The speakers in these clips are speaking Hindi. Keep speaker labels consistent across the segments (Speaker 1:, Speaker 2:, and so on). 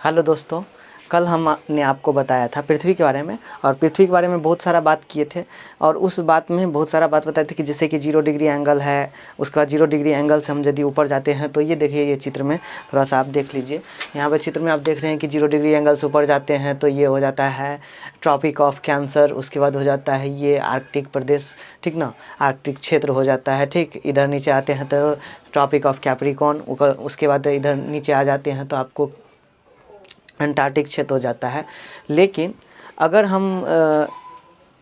Speaker 1: हेलो दोस्तों, कल हमने आपको बताया था पृथ्वी के बारे में और पृथ्वी के बारे में बहुत सारा बात किए थे और उस बात में बहुत सारा बात बताए थे कि जैसे कि 0 डिग्री एंगल है। उसके बाद 0 डिग्री एंगल से हम यदि ऊपर जाते हैं तो ये देखिए, ये चित्र में थोड़ा सा आप देख लीजिए। यहाँ पे चित्र में आप देख रहे हैं कि 0 डिग्री एंगल से ऊपर जाते हैं तो ये हो जाता है ट्रॉपिक ऑफ कैंसर। उसके बाद हो जाता है ये आर्कटिक प्रदेश, ठीक ना, आर्कटिक क्षेत्र हो जाता है। ठीक, इधर नीचे आते हैं तो ट्रॉपिक ऑफ कैप्रिकॉर्न। उसके बाद इधर नीचे आ जाते हैं तो आपको अंटार्कटिक क्षेत्र हो जाता है। लेकिन अगर हम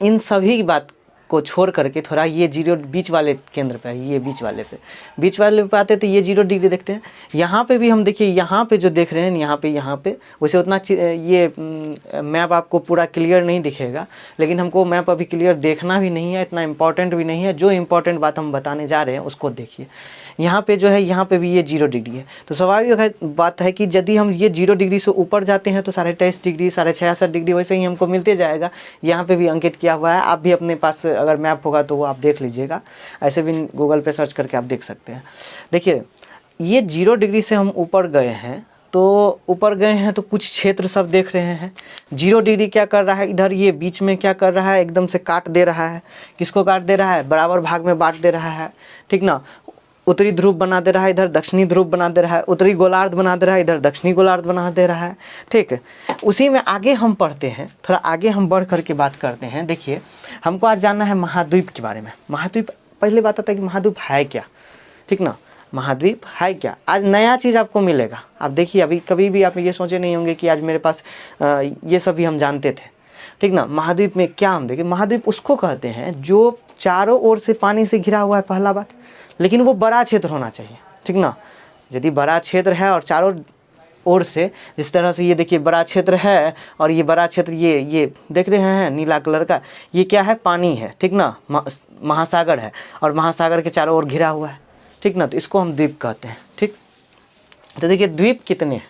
Speaker 1: इन सभी बात को छोड़ करके थोड़ा ये 0 बीच वाले केंद्र पे, ये बीच वाले पे आते तो ये 0 डिग्री देखते हैं। यहाँ पे भी हम देखिए, यहाँ पे जो देख रहे हैं, यहाँ पे वैसे उतना ये मैप आपको पूरा क्लियर नहीं दिखेगा, लेकिन हमको मैप अभी क्लियर देखना भी नहीं है, इतना इम्पोर्टेंट भी नहीं है। जो इम्पोर्टेंट बात हम बताने जा रहे हैं उसको देखिए। यहाँ पे जो है, यहाँ पे भी ये 0 डिग्री है। तो स्वाभाविक बात है कि यदि हम ये 0 डिग्री से ऊपर जाते हैं तो 23.5 डिग्री, 66.5 डिग्री वैसे ही हमको मिलते जाएगा। यहाँ पे भी अंकित किया हुआ है, आप भी अपने पास अगर मैप होगा तो वो आप देख लीजिएगा। ऐसे भी गूगल पे सर्च करके आप देख सकते हैं। देखिए, ये 0 डिग्री से हम ऊपर गए हैं तो कुछ क्षेत्र सब देख रहे हैं। 0 डिग्री क्या कर रहा है, इधर ये बीच में क्या कर रहा है, एकदम से काट दे रहा है। किसको काट दे रहा है? बराबर भाग में बांट दे रहा है, ठीक ना। उत्तरी ध्रुव बना दे रहा है, इधर दक्षिणी ध्रुव बना दे रहा है। उत्तरी गोलार्ध बना दे रहा है, इधर दक्षिणी गोलार्ध बना दे रहा है, ठीक है। उसी में आगे हम पढ़ते हैं, थोड़ा आगे हम बढ़ करके बात करते हैं। देखिए, हमको आज जानना है महाद्वीप के बारे में। महाद्वीप, पहले बात आता है कि महाद्वीप है क्या, ठीक ना। महाद्वीप है क्या, आज नया चीज़ आपको मिलेगा। आप देखिए, अभी कभी भी आप ये सोचे नहीं होंगे कि आज मेरे पास ये सब भी हम जानते थे, ठीक ना। महाद्वीप में क्या, हम देखिए, महाद्वीप उसको कहते हैं जो चारों ओर से पानी से घिरा हुआ है, पहला बात। लेकिन वो बड़ा क्षेत्र होना चाहिए, ठीक ना। यदि बड़ा क्षेत्र है और चारों ओर से, जिस तरह से ये देखिए बड़ा क्षेत्र है और ये बड़ा क्षेत्र, ये देख रहे हैं नीला कलर का, ये क्या है? पानी है, ठीक ना। महासागर है और महासागर के चारों ओर घिरा हुआ है, ठीक ना। तो इसको हम द्वीप कहते हैं, ठीक। तो देखिए, द्वीप कितने हैं,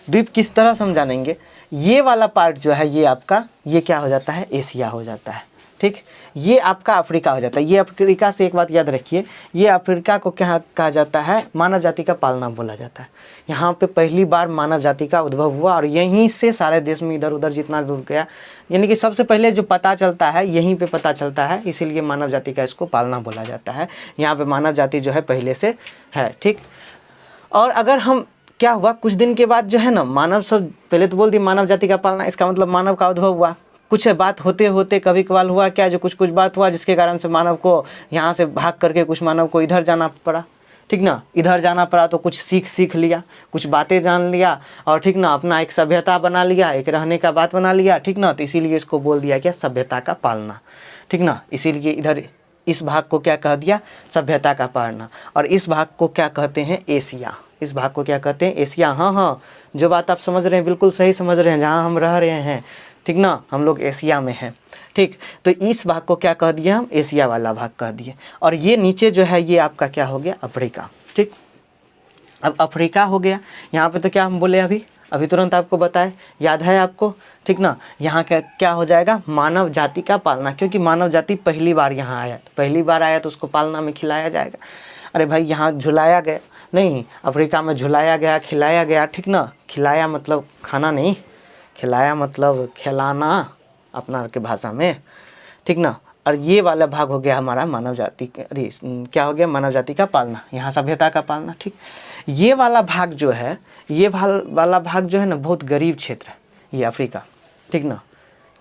Speaker 1: द्वीप किस तरह समझानेंगे। ये वाला पार्ट जो है ये आपका, ये क्या हो जाता है? एशिया हो जाता है, ठीक। ये आपका अफ्रीका हो जाता है। ये अफ्रीका से एक बात याद रखिए, ये अफ्रीका को क्या कहा जाता है? मानव जाति का पालना बोला जाता है। यहाँ पे पहली बार मानव जाति का उद्भव हुआ और यहीं से सारे देश में इधर उधर जितना दूर गया, यानी कि सबसे पहले जो पता चलता है यहीं पे पता चलता है, इसीलिए मानव जाति का इसको पालना बोला जाता है। यहाँ पे मानव जाति जो है पहले से है, ठीक। और अगर हम, क्या हुआ, कुछ दिन के बाद जो है ना, मानव सब, पहले तो बोल दी मानव जाति का पालना, इसका मतलब मानव का उद्भव हुआ। कुछ बात होते होते कभी कभार हुआ क्या, जो कुछ बात हुआ जिसके कारण से मानव को यहाँ से भाग करके कुछ मानव को इधर जाना पड़ा, ठीक ना। इधर जाना पड़ा तो कुछ सीख लिया, कुछ बातें जान लिया और, ठीक ना, अपना एक सभ्यता बना लिया, एक रहने का बात बना लिया, ठीक ना। तो इसीलिए इसको बोल दिया क्या? सभ्यता का पालना, ठीक ना। इसीलिए इधर इस भाग को क्या कह दिया? सभ्यता का पालना। और इस भाग को क्या कहते हैं? एशिया। इस भाग को क्या कहते हैं? एशिया। हाँ, जो बात आप समझ रहे हैं बिल्कुल सही समझ रहे हैं, जहाँ हम रह रहे हैं, ठीक ना, हम लोग एशिया में हैं, ठीक। तो इस भाग को क्या कह दिया हम? एशिया वाला भाग कह दिए। और ये नीचे जो है ये आपका क्या हो गया? अफ्रीका, ठीक। अब अफ्रीका हो गया। यहाँ पे तो क्या हम बोले अभी तुरंत आपको बताए, याद है आपको, ठीक ना। यहाँ क्या हो जाएगा? मानव जाति का पालना, क्योंकि मानव जाति पहली बार यहाँ आया, पहली बार आया तो उसको पालना में खिलाया जाएगा। अरे भाई, यहाँ झुलाया गया नहीं, अफ्रीका में झुलाया गया, खिलाया गया, ठीक ना। खिलाया मतलब खाना नहीं, खिलाया मतलब खिलाना अपना के भाषा में, ठीक ना। और ये वाला भाग हो गया हमारा मानव जाति, अरे क्या हो गया? मानव जाति का पालना, यहाँ सभ्यता का पालना, ठीक। ये वाला भाग जो है, ये वाला भाग जो है ना, बहुत गरीब क्षेत्र है ये अफ्रीका, ठीक ना।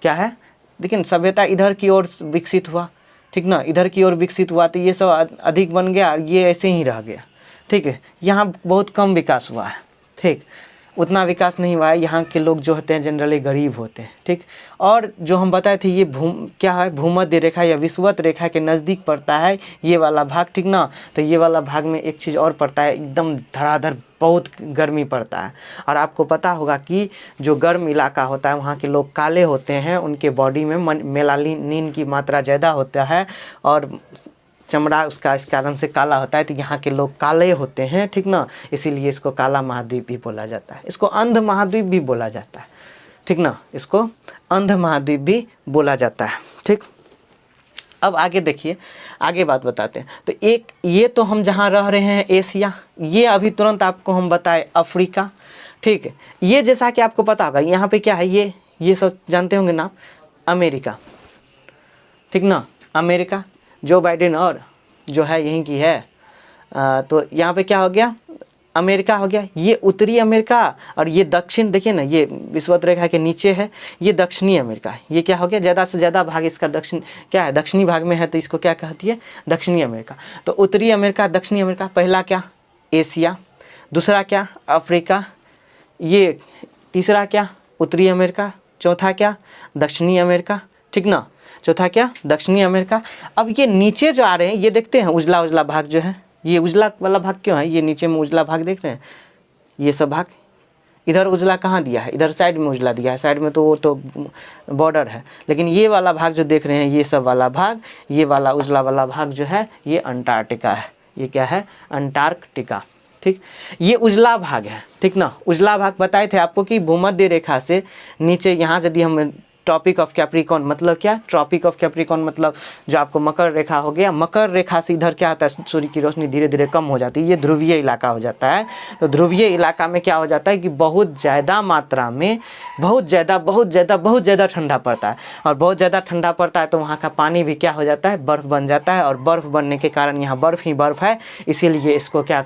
Speaker 1: क्या है? लेकिन सभ्यता इधर की ओर विकसित हुआ, ठीक ना, इधर की ओर विकसित हुआ तो ये सब अधिक बन गया और ये ऐसे ही रह गया, ठीक है। यहाँ बहुत कम विकास हुआ है, ठीक, उतना विकास नहीं हुआ है। यहाँ के लोग जो होते हैं जनरली गरीब होते हैं, ठीक। और जो हम बताए थे ये क्या है? भूमध्य रेखा या विषुवत रेखा के नज़दीक पड़ता है ये वाला भाग, ठीक ना। तो ये वाला भाग में एक चीज़ और पड़ता है, एकदम धड़ाधड़ बहुत गर्मी पड़ता है। और आपको पता होगा कि जो गर्म इलाका होता है वहाँ के लोग काले होते हैं, उनके बॉडी में मेलानिन की मात्रा ज़्यादा होता है और चमड़ा उसका इस कारण से काला होता है। तो यहाँ के लोग काले होते हैं, ठीक ना। इसीलिए इसको काला महाद्वीप भी बोला जाता है, इसको अंध महाद्वीप भी बोला जाता है, ठीक ना। इसको अंध महाद्वीप भी बोला जाता है, ठीक। अब आगे देखिए, आगे बात बताते हैं। तो एक ये तो हम जहाँ रह रहे हैं एशिया, ये अभी तुरंत आपको हम बताए अफ्रीका, ठीक है। ये जैसा कि आपको पता होगा यहाँ पे क्या है, ये सब जानते होंगे ना, अमेरिका, ठीक ना, अमेरिका, जो बाइडेन और जो है यहीं की है। तो यहाँ पे क्या हो गया, अमेरिका हो गया। ये उत्तरी अमेरिका और ये दक्षिण, देखिए ना, ये विषुवत रेखा के नीचे है, ये दक्षिणी अमेरिका है। ये क्या हो गया, ज़्यादा से ज़्यादा भाग इसका दक्षिण क्या है, दक्षिणी भाग में है, तो इसको क्या कहती है, दक्षिणी अमेरिका। तो उत्तरी अमेरिका, दक्षिणी अमेरिका, पहला क्या, एशिया, दूसरा क्या, अफ्रीका, ये तीसरा क्या, उत्तरी अमेरिका, चौथा क्या, दक्षिणी अमेरिका, ठीक ना, चौथा क्या, दक्षिणी अमेरिका। अब ये नीचे जो आ रहे हैं, ये देखते हैं उजला उजला भाग जो है, ये उजला वाला भाग क्यों है, ये नीचे में उजला भाग देख रहे हैं, ये सब भाग, इधर उजला कहाँ दिया है, इधर साइड में उजला दिया है, साइड में तो वो तो बॉर्डर है, लेकिन ये वाला भाग जो देख रहे हैं, ये सब वाला भाग, ये वाला उजला वाला भाग जो है, ये अंटार्कटिका है। ये क्या है, अंटार्कटिका, ठीक। ये उजला भाग है, ठीक ना। उजला भाग बताए थे आपको कि भूमध्य रेखा से नीचे यहाँ यदि हम ट्रॉपिक ऑफ कैप्रिकॉर्न, मतलब क्या, ट्रॉपिक ऑफ कैप्रिकॉर्न मतलब जो आपको मकर रेखा हो गया, मकर रेखा से इधर क्या होता है, सूर्य की रोशनी धीरे धीरे कम हो जाती है, ये ध्रुवीय इलाका हो जाता है। तो ध्रुवीय इलाका में क्या हो जाता है कि बहुत ज़्यादा मात्रा में, बहुत ज़्यादा ठंडा पड़ता है, और बहुत ज़्यादा ठंडा पड़ता है तो वहाँ का पानी भी क्या हो जाता है, बर्फ़ बन जाता है, और बर्फ़ बनने के कारण यहाँ बर्फ़ ही बर्फ़ है, इसीलिए इसको क्या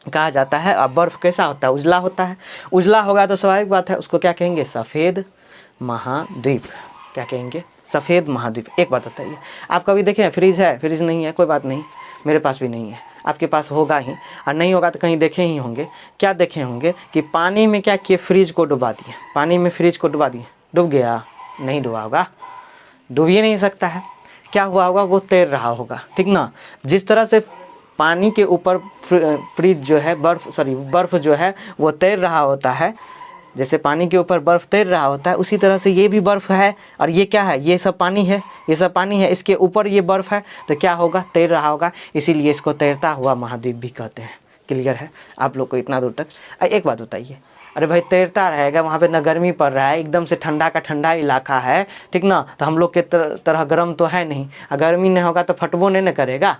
Speaker 1: कहा जाता है। अब बर्फ़ कैसा होता है, उजला होता है। उजला होगा तो स्वाभाविक बात है, उसको क्या कहेंगे, सफ़ेद महाद्वीप। क्या कहेंगे, सफ़ेद महाद्वीप। एक बात बताइए, आप कभी देखें फ्रिज है, फ्रिज नहीं है, कोई बात नहीं, मेरे पास भी नहीं है, आपके पास होगा ही, और नहीं होगा तो कहीं देखे ही होंगे। क्या देखे होंगे कि पानी में क्या किए, फ्रिज को डुबा दिए, पानी में फ्रिज को डुबा दिए, डूब गया, नहीं डूबा होगा, डूब ही नहीं सकता है। क्या हुआ होगा, वो तैर रहा होगा, ठीक ना। जिस तरह से पानी के ऊपर फ्रिज जो है, बर्फ़ जो है वो तैर रहा होता है, जैसे पानी के ऊपर बर्फ़ तैर रहा होता है, उसी तरह से ये भी बर्फ़ है, और ये क्या है, ये सब पानी है, ये सब पानी है, इसके ऊपर ये बर्फ़ है, तो क्या होगा, तैर रहा होगा, इसीलिए इसको तैरता हुआ महाद्वीप भी कहते हैं। क्लियर है आप लोग को इतना दूर तक। एक बात बताइए, अरे भाई तैरता रहेगा, वहाँ पे ना गर्मी पड़ रहा है, एकदम से ठंडा का ठंडा इलाका है, ठीक ना, तो हम लोग के तरह गर्म तो है नहीं, और गर्मी नहीं होगा तो फटबो नहीं न करेगा,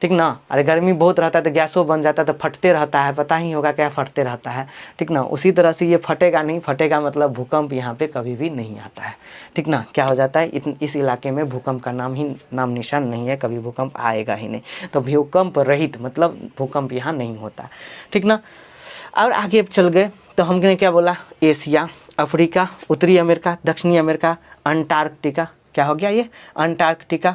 Speaker 1: ठीक ना। अरे गर्मी बहुत रहता है तो गैसों बन जाता है, तो फटते रहता है, पता ही होगा क्या फटते रहता है, ठीक ना। उसी तरह से ये फटेगा नहीं, फटेगा मतलब भूकंप यहाँ पे कभी भी नहीं आता है, ठीक ना। क्या हो जाता है, इस इलाके में भूकंप का नाम निशान नहीं है, कभी भूकंप आएगा ही नहीं, तो भूकंप रहित मतलब भूकंप यहाँ नहीं होता, ठीक ना। और आगे चल गए तो हमने क्या बोला, एशिया, अफ्रीका, उत्तरी अमेरिका, दक्षिणी अमेरिका, अंटार्कटिका। क्या हो गया, ये अंटार्कटिका,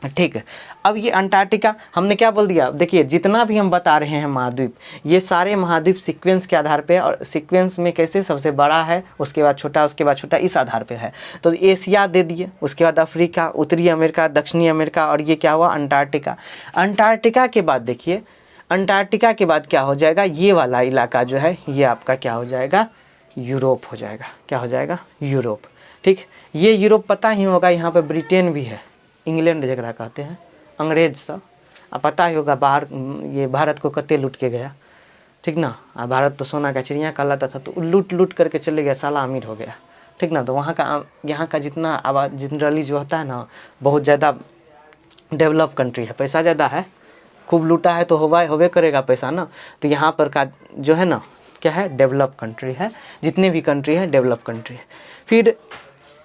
Speaker 1: ठीक है। अब ये अंटार्कटिका हमने क्या बोल दिया, देखिए जितना भी हम बता रहे हैं महाद्वीप, ये सारे महाद्वीप सीक्वेंस के आधार पे, और सीक्वेंस में कैसे, सबसे बड़ा है, उसके बाद छोटा, उसके बाद छोटा, इस आधार पे है। तो एशिया दे दिए, उसके बाद अफ्रीका, उत्तरी अमेरिका, दक्षिणी अमेरिका, और ये क्या हुआ, अंटार्कटिका। अंटार्कटिका के बाद देखिए, अंटार्कटिका के बाद क्या हो जाएगा, ये वाला इलाका जो है, ये आपका क्या हो जाएगा, यूरोप हो जाएगा। क्या हो जाएगा, यूरोप, ठीक। ये यूरोप पता ही होगा, यहाँ पे ब्रिटेन भी है, इंग्लैंड जगह कहते हैं, अंग्रेज सब, अब पता ही होगा, बाहर ये भारत को कत्ते लूट के गया, ठीक ना। भारत तो सोना का चिड़िया कहलाता था, तो लूट करके चले गया, साला अमीर हो गया, ठीक ना। तो यहाँ का जितना आवाज़ जनरली जो होता है ना, बहुत ज़्यादा डेवलप कंट्री है, पैसा ज़्यादा है, खूब लूटा है तो होवे करेगा पैसा ना। तो यहाँ पर का जो है ना, क्या है, डेवलप कंट्री है, जितने भी कंट्री है डेवलप कंट्री है। फिर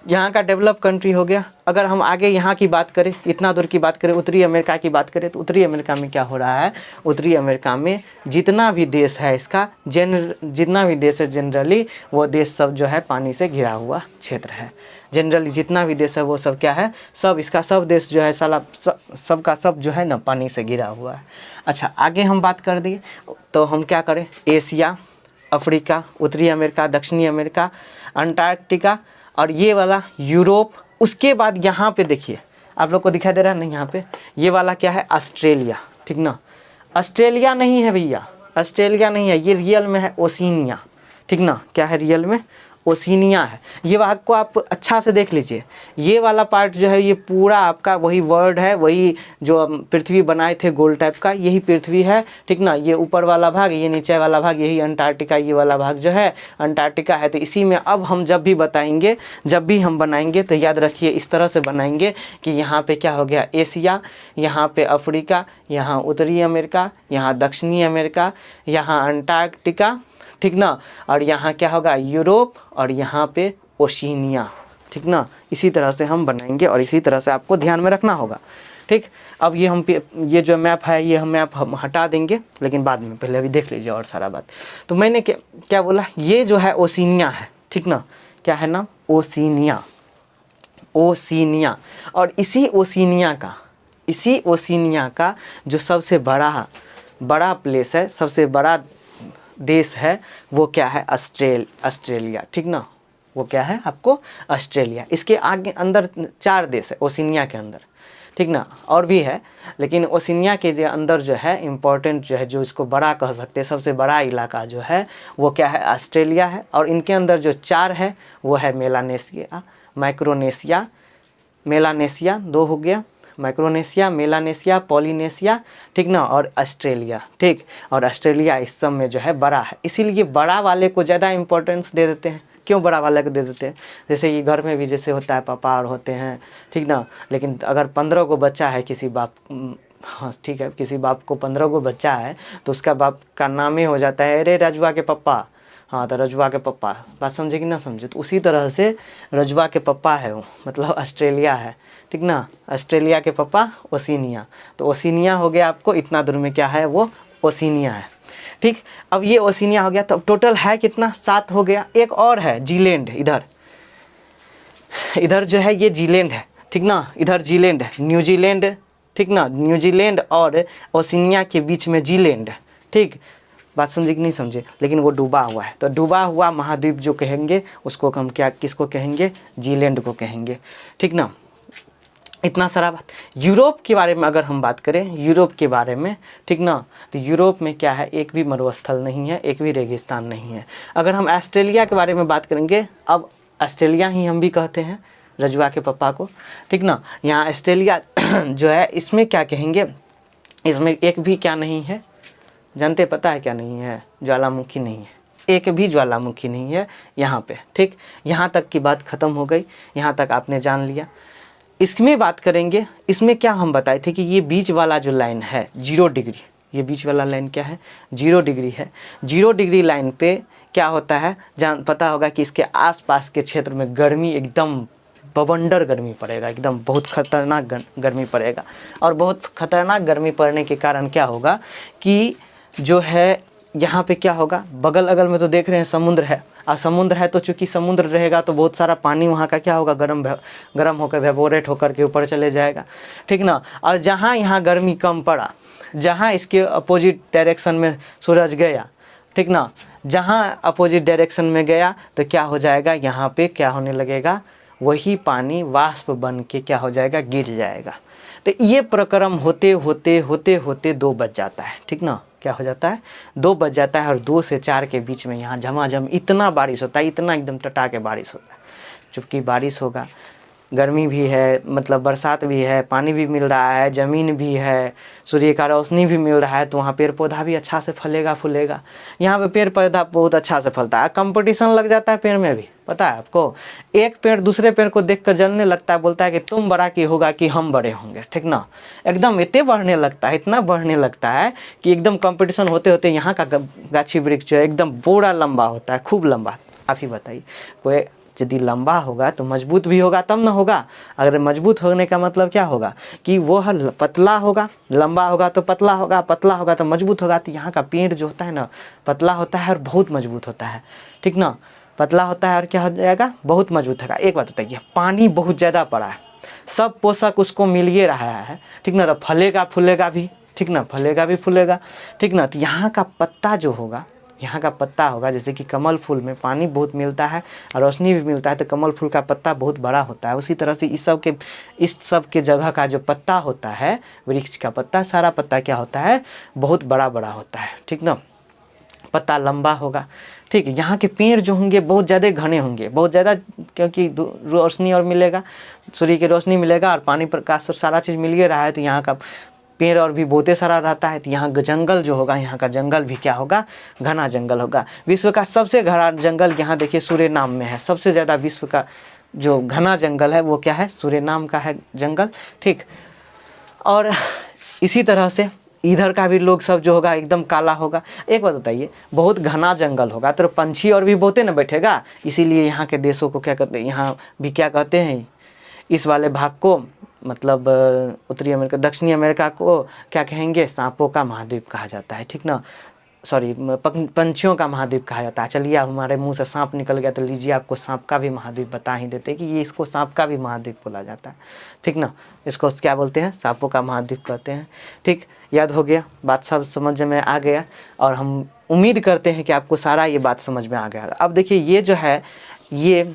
Speaker 1: यहाँ का डेवलप कंट्री हो गया। अगर हम आगे यहाँ की बात करें, इतना दूर की बात करें, उत्तरी अमेरिका की बात करें, तो उत्तरी अमेरिका में क्या हो रहा है, उत्तरी अमेरिका में जितना भी देश है इसका जितना भी देश है जनरली, वो देश सब जो है पानी से घिरा हुआ क्षेत्र है। जनरली जितना भी देश है वो सब क्या है, सब इसका सब देश जो है साला सब का सब जो है ना पानी से घिरा हुआ है। अच्छा आगे हम बात कर दिए तो हम क्या करें, एशिया, अफ्रीका, उत्तरी अमेरिका, दक्षिणी अमेरिका, अंटार्कटिका और ये वाला यूरोप। उसके बाद यहाँ पे देखिए, आप लोग को दिखाई दे रहा है नहीं, यहाँ पे ये वाला क्या है, ऑस्ट्रेलिया, ठीक ना। ऑस्ट्रेलिया नहीं है भैया, ऑस्ट्रेलिया नहीं है, ये रियल में है ओशिनिया, ठीक ना। क्या है रियल में, ओशिनिया है। ये वाक को आप अच्छा से देख लीजिए, ये वाला पार्ट जो है ये पूरा आपका वही वर्ल्ड है, वही जो पृथ्वी बनाए थे गोल टाइप का, यही पृथ्वी है, ठीक ना। ये ऊपर वाला भाग, ये नीचे वाला भाग, यही अंटार्कटिका, ये वाला भाग जो है अंटार्कटिका है। तो इसी में अब हम जब भी बताएंगे, जब भी हम बनाएंगे तो याद रखिए इस तरह से बनाएंगे कि यहाँ पे क्या हो गया, एशिया, यहाँ पे अफ्रीका, यहाँ उत्तरी अमेरिका, यहाँ दक्षिणी अमेरिका, यहाँ अंटार्कटिका, ठीक ना। और यहाँ क्या होगा, यूरोप, और यहाँ पे ओशिनिया, ठीक ना। इसी तरह से हम बनाएंगे और इसी तरह से आपको ध्यान में रखना होगा, ठीक। अब ये जो मैप है ये मैप हम हटा देंगे, लेकिन बाद में, पहले अभी देख लीजिए और सारा बात। तो मैंने क्या बोला, ये जो है ओशिनिया है, ठीक ना। क्या है नाम, ओशिनिया, ओशिनिया। और इसी ओशिनिया का जो सबसे बड़ा प्लेस है, सबसे बड़ा देश है, वो क्या है, ऑस्ट्रेलिया, ठीक ना। वो क्या है आपको, ऑस्ट्रेलिया। इसके आगे अंदर 4 देश है ओशिनिया के अंदर, ठीक ना, और भी है, लेकिन ओशिनिया के जो अंदर जो है इम्पोर्टेंट जो है, जो इसको बड़ा कह सकते हैं, सबसे बड़ा इलाका जो है वो क्या है, ऑस्ट्रेलिया है। और इनके अंदर जो 4 है वो है मेलानेशिया, माइक्रोनेशिया, मेलानेशिया 2 हो गया, माइक्रोनेशिया, मेलानेशिया, पॉलिनेशिया, ठीक ना, और ऑस्ट्रेलिया, ठीक। और ऑस्ट्रेलिया इस सब में जो है बड़ा है, इसीलिए बड़ा वाले को ज़्यादा इम्पोर्टेंस दे देते हैं। क्यों बड़ा वाले को दे देते हैं, जैसे कि घर में भी जैसे होता है पापा और होते हैं, ठीक ना। लेकिन अगर 15 को बच्चा है किसी बाप, हाँ ठीक है, किसी बाप को 15 को बच्चा है तो उसका बाप का नाम ही हो जाता है अरे रजुआ के पप्पा, हाँ तो रजुआ के पप्पा, बात समझे कि ना समझे। तो उसी तरह से रजुआ के पप्पा है वो, मतलब ऑस्ट्रेलिया है, ठीक ना। ऑस्ट्रेलिया के पप्पा ओशिनिया, तो ओशिनिया हो गया आपको, इतना दूर में क्या है वो ओशिनिया है, ठीक। अब ये ओशिनिया हो गया, तो अब टोटल है कितना, 7 हो गया। एक और है जीलैंड, इधर जो है ये जीलैंड है, ठीक ना। इधर जीलैंड है, न्यूजीलैंड, ठीक ना। न्यूजीलैंड और ओशिनिया के बीच में जीलैंड है, ठीक। बात समझे कि नहीं समझे, लेकिन वो डूबा हुआ है। तो डूबा हुआ महाद्वीप जो कहेंगे उसको हम क्या, किसको कहेंगे, जीलैंड को कहेंगे, ठीक ना। इतना सारा बात। यूरोप के बारे में अगर हम बात करें, यूरोप के बारे में, ठीक ना, तो यूरोप में क्या है, एक भी मरुस्थल नहीं है, एक भी रेगिस्तान नहीं है। अगर हम ऑस्ट्रेलिया के बारे में बात करेंगे, अब ऑस्ट्रेलिया ही हम भी कहते हैं रजुआ के पप्पा को, ठीक ना। यहाँ ऑस्ट्रेलिया जो है इसमें क्या कहेंगे, इसमें एक भी क्या नहीं है, जानते पता है क्या नहीं है, ज्वालामुखी नहीं है, एक भी ज्वालामुखी नहीं है यहाँ पे, ठीक। यहाँ तक की बात ख़त्म हो गई, यहाँ तक आपने जान लिया। इसमें बात करेंगे, इसमें क्या हम बताए थे कि ये बीच वाला जो लाइन है 0 डिग्री, ये बीच वाला लाइन क्या है, 0 डिग्री है। 0 डिग्री लाइन पे क्या होता है, पता होगा कि इसके आसपास के क्षेत्र में गर्मी एकदम बवंडर गर्मी पड़ेगा, एकदम बहुत खतरनाक गर्मी पड़ेगा। और बहुत खतरनाक गर्मी पड़ने के कारण क्या होगा कि जो है यहाँ पे क्या होगा, बगल अगल में तो देख रहे हैं समुद्र है, और समुद्र है तो चूँकि समुद्र रहेगा तो बहुत सारा पानी वहाँ का क्या होगा, गर्म होकर वेपोरेट होकर के ऊपर चले जाएगा, ठीक ना। और जहाँ यहाँ गर्मी कम पड़ा, जहाँ इसके अपोजिट डायरेक्शन में सूरज गया, ठीक ना, जहाँ अपोजिट डायरेक्शन में गया तो क्या हो जाएगा, यहाँ पे क्या होने लगेगा, वही पानी वाष्प बन के क्या हो जाएगा, गिर जाएगा। तो ये प्रक्रम होते होते 2 बज जाता है, ठीक ना। क्या हो जाता है, 2 बज जाता है, और 2 से 4 के बीच में यहाँ झमाझम इतना बारिश होता है, इतना एकदम टटा के बारिश होता है। चूँकि बारिश होगा, गर्मी भी है, मतलब बरसात भी है, पानी भी मिल रहा है, ज़मीन भी है, सूर्य का रोशनी भी मिल रहा है, तो वहाँ पेड़ पौधा भी अच्छा से फलेगा फूलेगा। यहाँ पे पेड़ पौधा बहुत अच्छा से फलता है, कंपटीशन लग जाता है पेड़ में भी, पता है आपको। एक पेड़ दूसरे पेड़ को देखकर जलने लगता है, बोलता है कि तुम बड़ा की होगा कि हम बड़े होंगे, ठीक ना। एकदम इतने बढ़ने लगता है, इतना बढ़ने लगता है कि एकदम कंपटीशन होते होते यहाँ का गाछी वृक्ष जो है एकदम बड़ा लंबा होता है, खूब लंबा। आप ही बताइए, कोई यदि लंबा होगा तो मजबूत भी होगा तब ना होगा। अगर मजबूत होने का मतलब क्या होगा कि वो पतला होगा, लंबा होगा तो पतला होगा, पतला होगा तो मजबूत होगा। तो यहाँ का पेड़ जो होता है ना, पतला होता है और बहुत मजबूत होता है, ठीक ना। पतला होता है और क्या हो जाएगा, बहुत मजबूत होगा। एक बात बताइए, पानी बहुत ज़्यादा पड़ा है, सब पोषक उसको मिल ही रहा है, ठीक ना, तो फलेगा फूलेगा भी, ठीक ना, फलेगा भी फूलेगा, ठीक ना। तो यहाँ का पत्ता जो होगा, यहाँ का पत्ता होगा, जैसे कि कमल फूल में पानी बहुत मिलता है और रोशनी भी मिलता है, तो कमल फूल का पत्ता बहुत बड़ा होता है। उसी तरह से इस सब के जगह का जो पत्ता होता है, वृक्ष का पत्ता, सारा पत्ता क्या होता है, बहुत बड़ा बड़ा होता है, ठीक ना। पत्ता लंबा होगा, ठीक है। यहाँ के पेड़ जो होंगे बहुत ज़्यादा घने होंगे, बहुत ज़्यादा, क्योंकि रोशनी और मिलेगा, सूर्य की रोशनी मिलेगा और पानी प्रकाश और सारा चीज़ मिल ही रहा है, तो यहाँ का पेड़ और भी बहुत सारा रहता है। तो यहाँ जंगल जो होगा, यहाँ का जंगल भी क्या होगा, घना जंगल होगा। विश्व का सबसे घना जंगल यहाँ देखिए सूरीनाम में है, सबसे ज़्यादा विश्व का जो घना जंगल है वो क्या है, सूरीनाम का है जंगल, ठीक। और इसी तरह से इधर का भी लोग सब जो होगा एकदम काला होगा। एक बात बताइए, बहुत घना जंगल होगा तो पंछी और भी बहुते ना बैठेगा, इसीलिए यहाँ के देशों को क्या कहते हैं, यहाँ भी क्या कहते हैं, इस वाले भाग को मतलब उत्तरी अमेरिका, दक्षिणी अमेरिका को क्या कहेंगे, सांपों का महाद्वीप कहा जाता है, ठीक ना, सॉरी पंछियों का महाद्वीप कहा जाता है। चलिए अब हमारे मुंह से सांप निकल गया तो लीजिए आपको सांप का भी महाद्वीप बता ही देते कि ये इसको सांप का भी महाद्वीप बोला जाता है, ठीक ना, इसको क्या बोलते हैं, सांपों का महाद्वीप कहते हैं। ठीक, याद हो गया, बात सब समझ में आ गया और हम उम्मीद करते हैं कि आपको सारा ये बात समझ में आ गया। अब देखिए ये जो है ये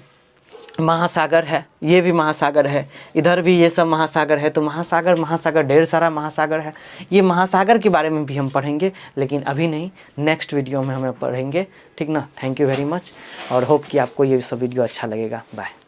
Speaker 1: महासागर है, ये भी महासागर है, इधर भी ये सब महासागर है, तो महासागर ढेर सारा महासागर है। ये महासागर के बारे में भी हम पढ़ेंगे, लेकिन अभी नहीं, नेक्स्ट वीडियो में हमें पढ़ेंगे, ठीक ना। थैंक यू वेरी मच और होप कि आपको ये सब वीडियो अच्छा लगेगा। बाय।